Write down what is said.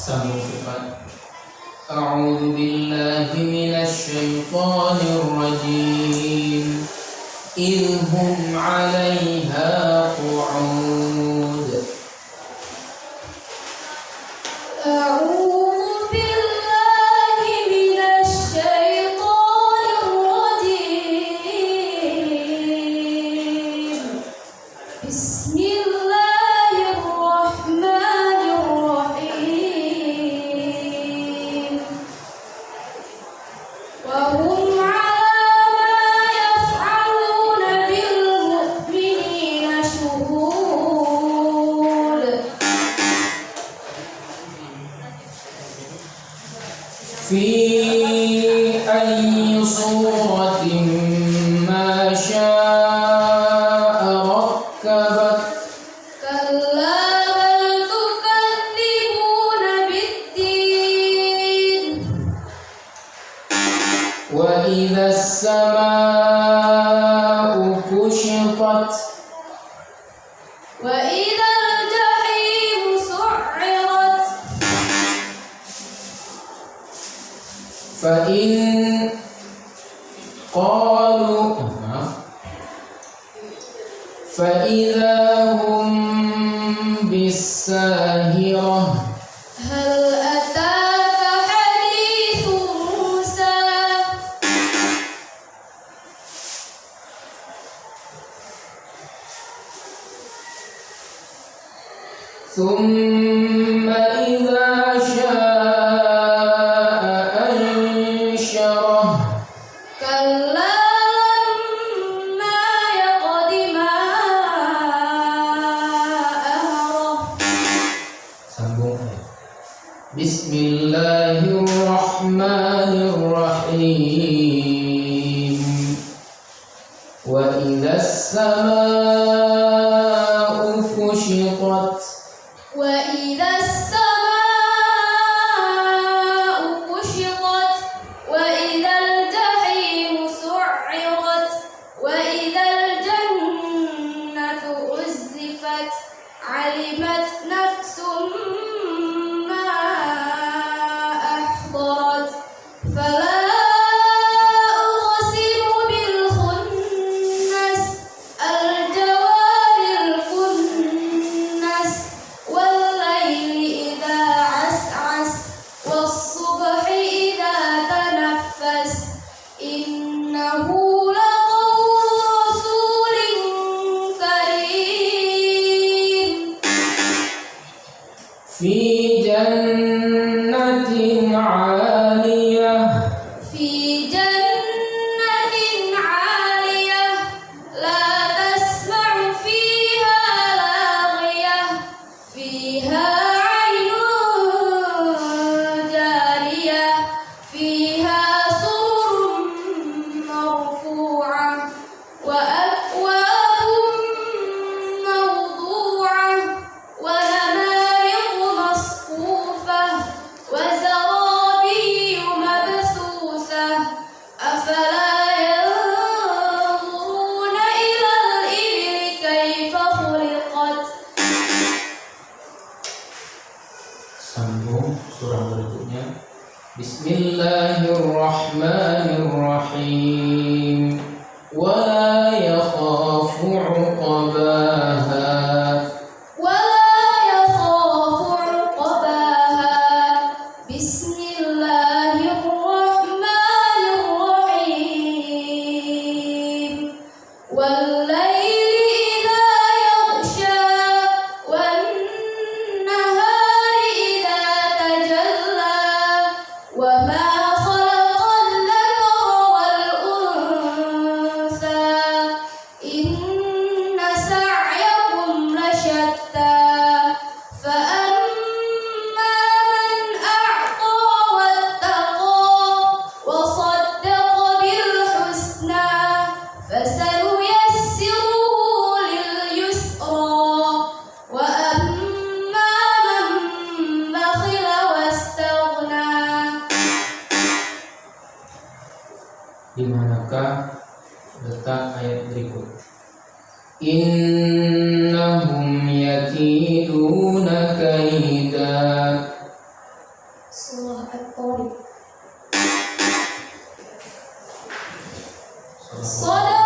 Sambung cepat. A'udzu billahi minasy syaithanir rajim. Idhum 'alaiha qu'ud. A'udzu billahi minasy syaithanir rajim. Bismillahirrahmanirrahim. Wa hum 'ala ma yaf'aluna bil mu'minina syuhud. Fi ayyi suratin ma syaa rakkabak. Kalla bal tukadzibuna bid-din. Wa idhas samaa'u kushitat. Wa idzal jahimu su'irat. Fa in qalu fa idza hum bis-sahirah. Hal ataka hadithu Musa. Thumma idza syaa'a ansyarah. Kalla lamma yaqdi ma amara. Sambung. Bismillahirrahmanirrahim. Wa idzas samaa'u kushitat. Wa idzas samaa'u kushitat. Wa idzal jahimu su'irat. Wa idzal jannatu uzzifat. Alimat nafsum ma ahdarat. Fala uqsimu bil khunnas. Al jawaril kunnas. Wal laili idza as'as. Was subhi idza tanaffas. Innahu laqawlu rasulin karim. Fi jannatin 'aliyah. Fi jannatin 'aliyah. La tasma'u fiha laghiyah. Fiha 'aynun jariyah. Fiha sururun marfu'ah. Wa akwabun mawdu'ah. Wa namariqu masfufah. Wa zarabiyyu mabthusah. Afala yanzuruna ilal ibli kaifa khuliqat. Sambung surah berikutnya. Bismillahirrahmanirrahim. Wa la yakhafu 'uqbaha. Wa la yakhafu 'uqbaha. Bismillahirrahmanirrahim. Wal laili idza yaghsha. Wan nahari idza tajalla. Wa ma khalaqal dhakara wal untha. Inna sa'yakum lashatta. Fa amma man a'ta wattaqa wa saddaqa bil husna. Fasanuyassiruhu lil yusra. Wa amma man bakhila wastaghna. Di manakah letak ayat berikut? Innahum yakiduna kaida. صدق